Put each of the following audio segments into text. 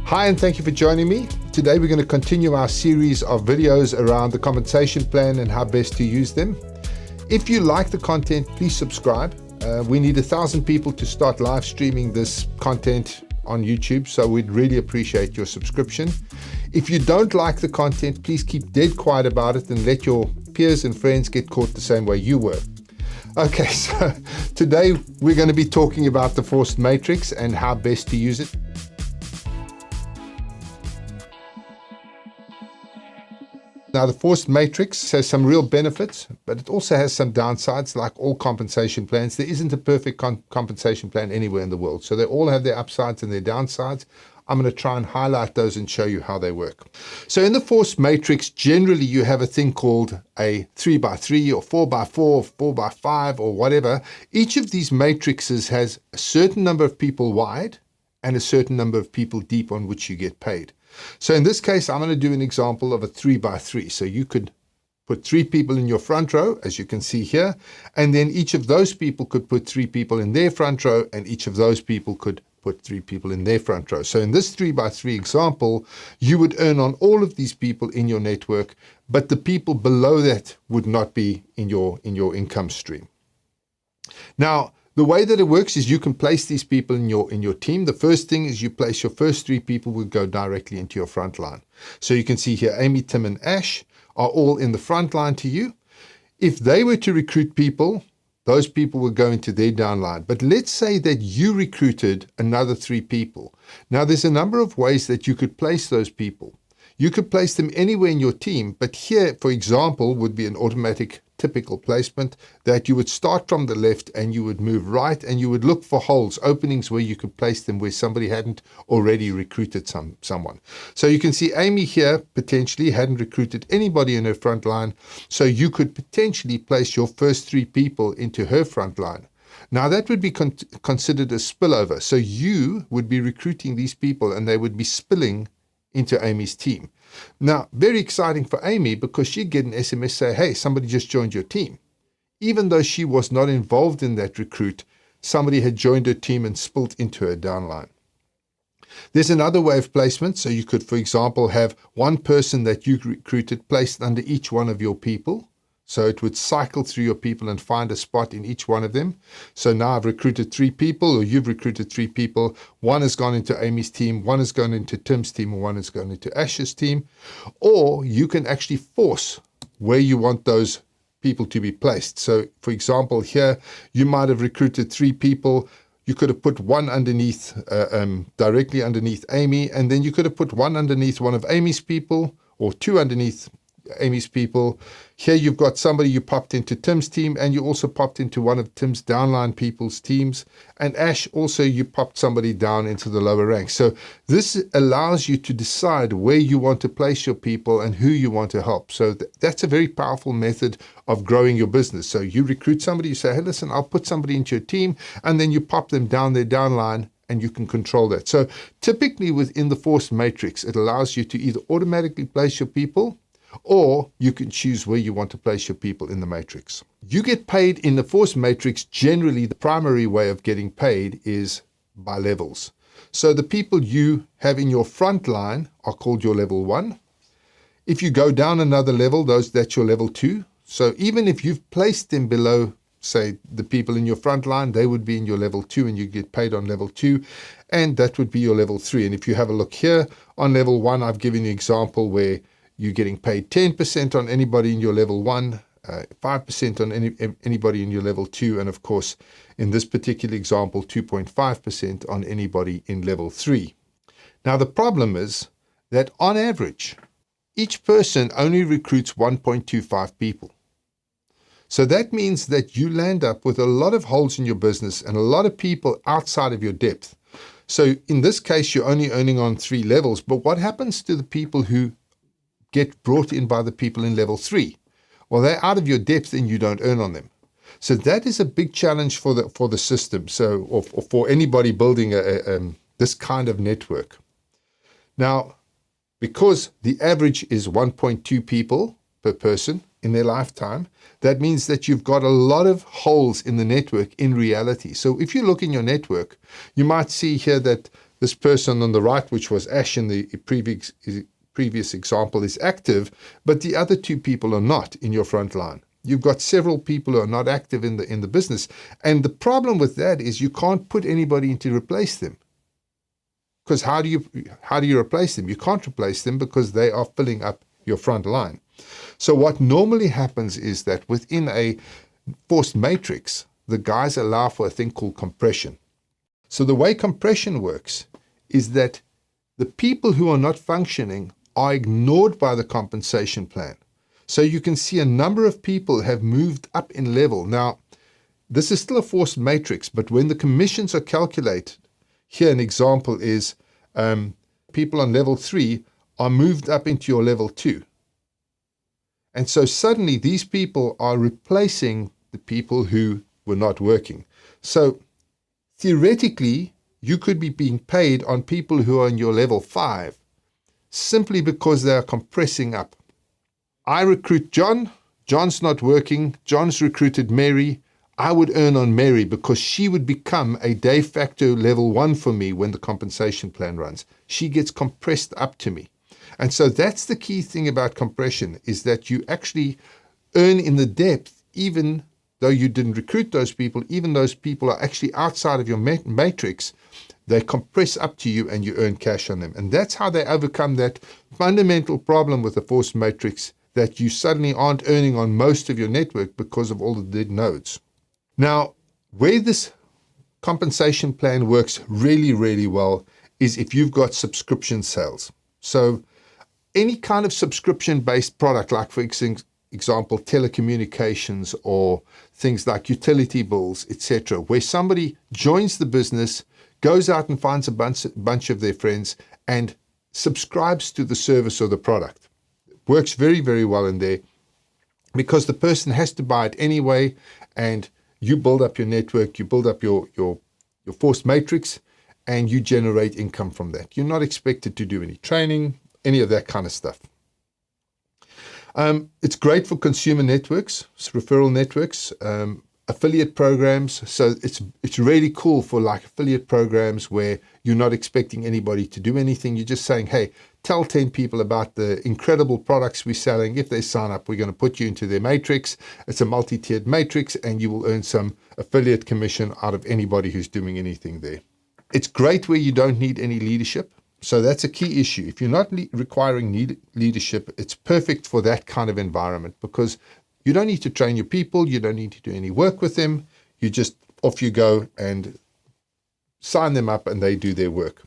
Hi, and thank you for joining me. Today we're going to continue our series of videos around the compensation plan and how best to use them. If you like the content, please subscribe. We need 1,000 people to start live streaming this content on YouTube, so we'd really appreciate your subscription. If you don't like the content, please keep dead quiet about it and let your peers and friends get caught the same way you were. Okay, so today we're going to be talking about the forced matrix and how best to use it. Now, the forced matrix has some real benefits, but it also has some downsides. Like all compensation plans, there isn't a perfect compensation plan anywhere in the world. So they all have their upsides and their downsides. I'm going to try and highlight those and show you how they work. So in the forced matrix, generally you have a thing called a 3x3 or 4x4 or 4x5 or whatever. Each of these matrices has a certain number of people wide and a certain number of people deep on which you get paid. So in this case, I'm going to do an example of a 3x3. So you could put 3 people in your front row, as you can see here, and then each of those people could put 3 people in their front row, and each of those people could put 3 people in their front row. So in this 3x3 example, you would earn on all of these people in your network, but the people below that would not be in your income stream. Now, the way that it works is you can place these people in your team. The first thing is you place your first 3 people would go directly into your front line. So you can see here, Amy, Tim, and Ash are all in the front line to you. If they were to recruit people, those people would go into their downline. But let's say that you recruited another 3 people. Now, there's a number of ways that you could place those people. You could place them anywhere in your team, but here, for example, would be an automatic typical placement that you would start from the left and you would move right and you would look for holes, openings where you could place them where somebody hadn't already recruited someone. So you can see Amy here potentially hadn't recruited anybody in her front line, so you could potentially place your first 3 people into her front line. Now that would be considered a spillover. So you would be recruiting these people and they would be spilling into Amy's team. Now, very exciting for Amy because she'd get an SMS say, hey, somebody just joined your team. Even though she was not involved in that recruit, somebody had joined her team and spilled into her downline. There's another way of placement. So you could, for example, have one person that you recruited placed under each one of your people. So it would cycle through your people and find a spot in each one of them. So now I've recruited 3 people, or you've recruited 3 people. One has gone into Amy's team, one has gone into Tim's team, and one has gone into Ash's team. Or you can actually force where you want those people to be placed. So for example, here, you might have recruited 3 people. You could have put one underneath, directly underneath Amy, and then you could have put one underneath one of Amy's people, or 2 underneath Amy's people. Here you've got somebody you popped into Tim's team, and you also popped into one of Tim's downline people's teams. And Ash, also you popped somebody down into the lower ranks. So this allows you to decide where you want to place your people and who you want to help. So that's a very powerful method of growing your business. So you recruit somebody, you say, hey, listen, I'll put somebody into your team, and then you pop them down their downline, and you can control that. So typically within the forced matrix, it allows you to either automatically place your people, or you can choose where you want to place your people in the matrix. You get paid in the forced matrix. Generally, the primary way of getting paid is by levels. So the people you have in your front line are called your level 1. If you go down another level, that's your level 2. So even if you've placed them below, say, the people in your front line, they would be in your level 2 and you get paid on level 2, and that would be your level 3. And if you have a look here on level 1, I've given you an example where you're getting paid 10% on anybody in your level 1, 5% on anybody in your level 2, and of course, in this particular example, 2.5% on anybody in level 3. Now, the problem is that on average, each person only recruits 1.25 people. So that means that you land up with a lot of holes in your business and a lot of people outside of your depth. So in this case, you're only earning on 3 levels, but what happens to the people who get brought in by the people in level 3? Well, they're out of your depth and you don't earn on them. So that is a big challenge for the system. So, or for anybody building this kind of network. Now, because the average is 1.2 people per person in their lifetime, that means that you've got a lot of holes in the network in reality. So if you look in your network, you might see here that this person on the right, which was Ash in the previous example, is active, but the other two people are not in your front line. You've got several people who are not active in the business. And the problem with that is you can't put anybody in to replace them. Because how do you replace them? You can't replace them because they are filling up your front line. So what normally happens is that within a forced matrix, the guys allow for a thing called compression. So the way compression works is that the people who are not functioning are ignored by the compensation plan. So you can see a number of people have moved up in level. Now, this is still a forced matrix, but when the commissions are calculated, here an example is people on level 3 are moved up into your level 2. And so suddenly these people are replacing the people who were not working. So theoretically, you could be being paid on people who are in your level 5 simply because they are compressing up. I recruit John. John's not working. John's recruited Mary. I would earn on Mary because she would become a de facto level 1 for me when the compensation plan runs. She gets compressed up to me. And so that's the key thing about compression, is that you actually earn in the depth, even though you didn't recruit those people, even those people are actually outside of your matrix, they compress up to you and you earn cash on them. And that's how they overcome that fundamental problem with the forced matrix, that you suddenly aren't earning on most of your network because of all the dead nodes. Now, where this compensation plan works really, really well is if you've got subscription sales. So any kind of subscription-based product, like for example, telecommunications or things like utility bills, etc., where somebody joins the business, goes out and finds a bunch of their friends and subscribes to the service or the product. Works very, very well in there because the person has to buy it anyway, and you build up your network, you build up your forced matrix, and you generate income from that. You're not expected to do any training, any of that kind of stuff. It's great for consumer networks, referral networks, affiliate programs. So it's really cool for like affiliate programs where you're not expecting anybody to do anything. You're just saying, hey, tell 10 people about the incredible products we're selling. If they sign up, we're going to put you into their matrix. It's a multi-tiered matrix, and you will earn some affiliate commission out of anybody who's doing anything there. It's great where you don't need any leadership. So that's a key issue. If you're not requiring leadership, it's perfect for that kind of environment because you don't need to train your people. You don't need to do any work with them. You just, off you go and sign them up and they do their work.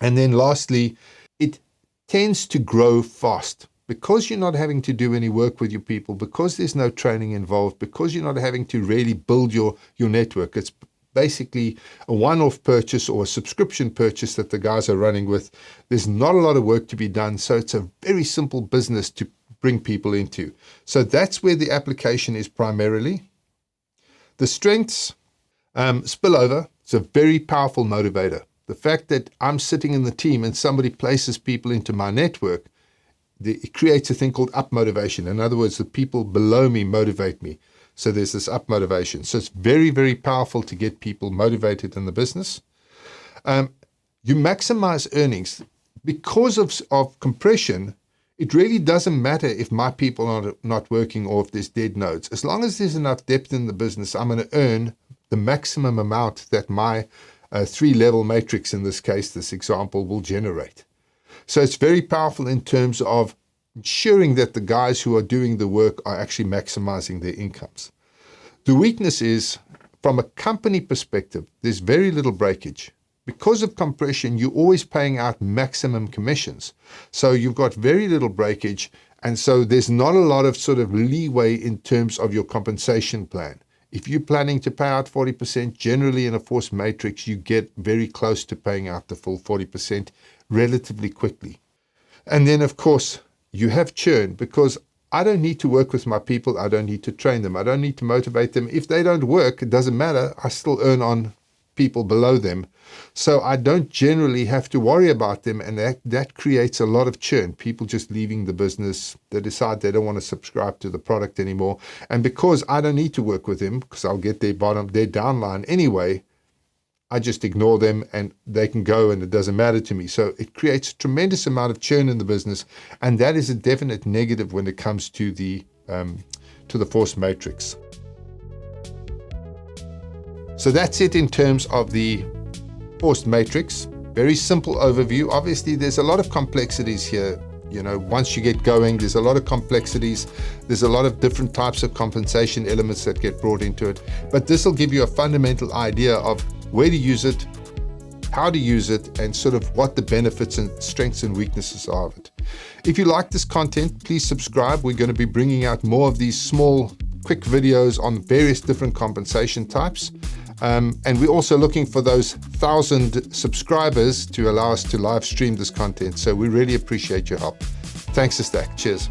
And then lastly, it tends to grow fast because you're not having to do any work with your people, because there's no training involved, because you're not having to really build your network. It's basically a one-off purchase or a subscription purchase that the guys are running with. There's not a lot of work to be done, so it's a very simple business to bring people into. So that's where the application is primarily. The strengths, spillover, it's a very powerful motivator. The fact that I'm sitting in the team and somebody places people into my network, it creates a thing called up motivation. In other words, the people below me motivate me. So there's this up motivation. So it's very, very powerful to get people motivated in the business. You maximize earnings. Because of compression, it really doesn't matter if my people are not working or if there's dead nodes. As long as there's enough depth in the business, I'm going to earn the maximum amount that my 3-level matrix, in this case, this example, will generate. So it's very powerful in terms of ensuring that the guys who are doing the work are actually maximizing their incomes. The weakness is, from a company perspective, there's very little breakage. Because of compression, you're always paying out maximum commissions. So you've got very little breakage, and so there's not a lot of sort of leeway in terms of your compensation plan. If you're planning to pay out 40%, generally in a forced matrix, you get very close to paying out the full 40% relatively quickly. And then, of course, you have churn, because I don't need to work with my people. I don't need to train them. I don't need to motivate them. If they don't work, it doesn't matter. I still earn on people below them. So I don't generally have to worry about them. And that creates a lot of churn. People just leaving the business. They decide they don't want to subscribe to the product anymore. And because I don't need to work with them, because I'll get their downline anyway, I just ignore them and they can go and it doesn't matter to me. So it creates a tremendous amount of churn in the business, and that is a definite negative when it comes to the forced matrix. So that's it in terms of the forced matrix. Very simple overview. Obviously, there's a lot of complexities here. Once you get going, there's a lot of complexities. There's a lot of different types of compensation elements that get brought into it. But this will give you a fundamental idea of where to use it, how to use it, and sort of what the benefits and strengths and weaknesses are of it. If you like this content, please subscribe. We're going to be bringing out more of these small, quick videos on various different compensation types. And we're also looking for those 1,000 subscribers to allow us to live stream this content. So we really appreciate your help. Thanks a stack. Cheers.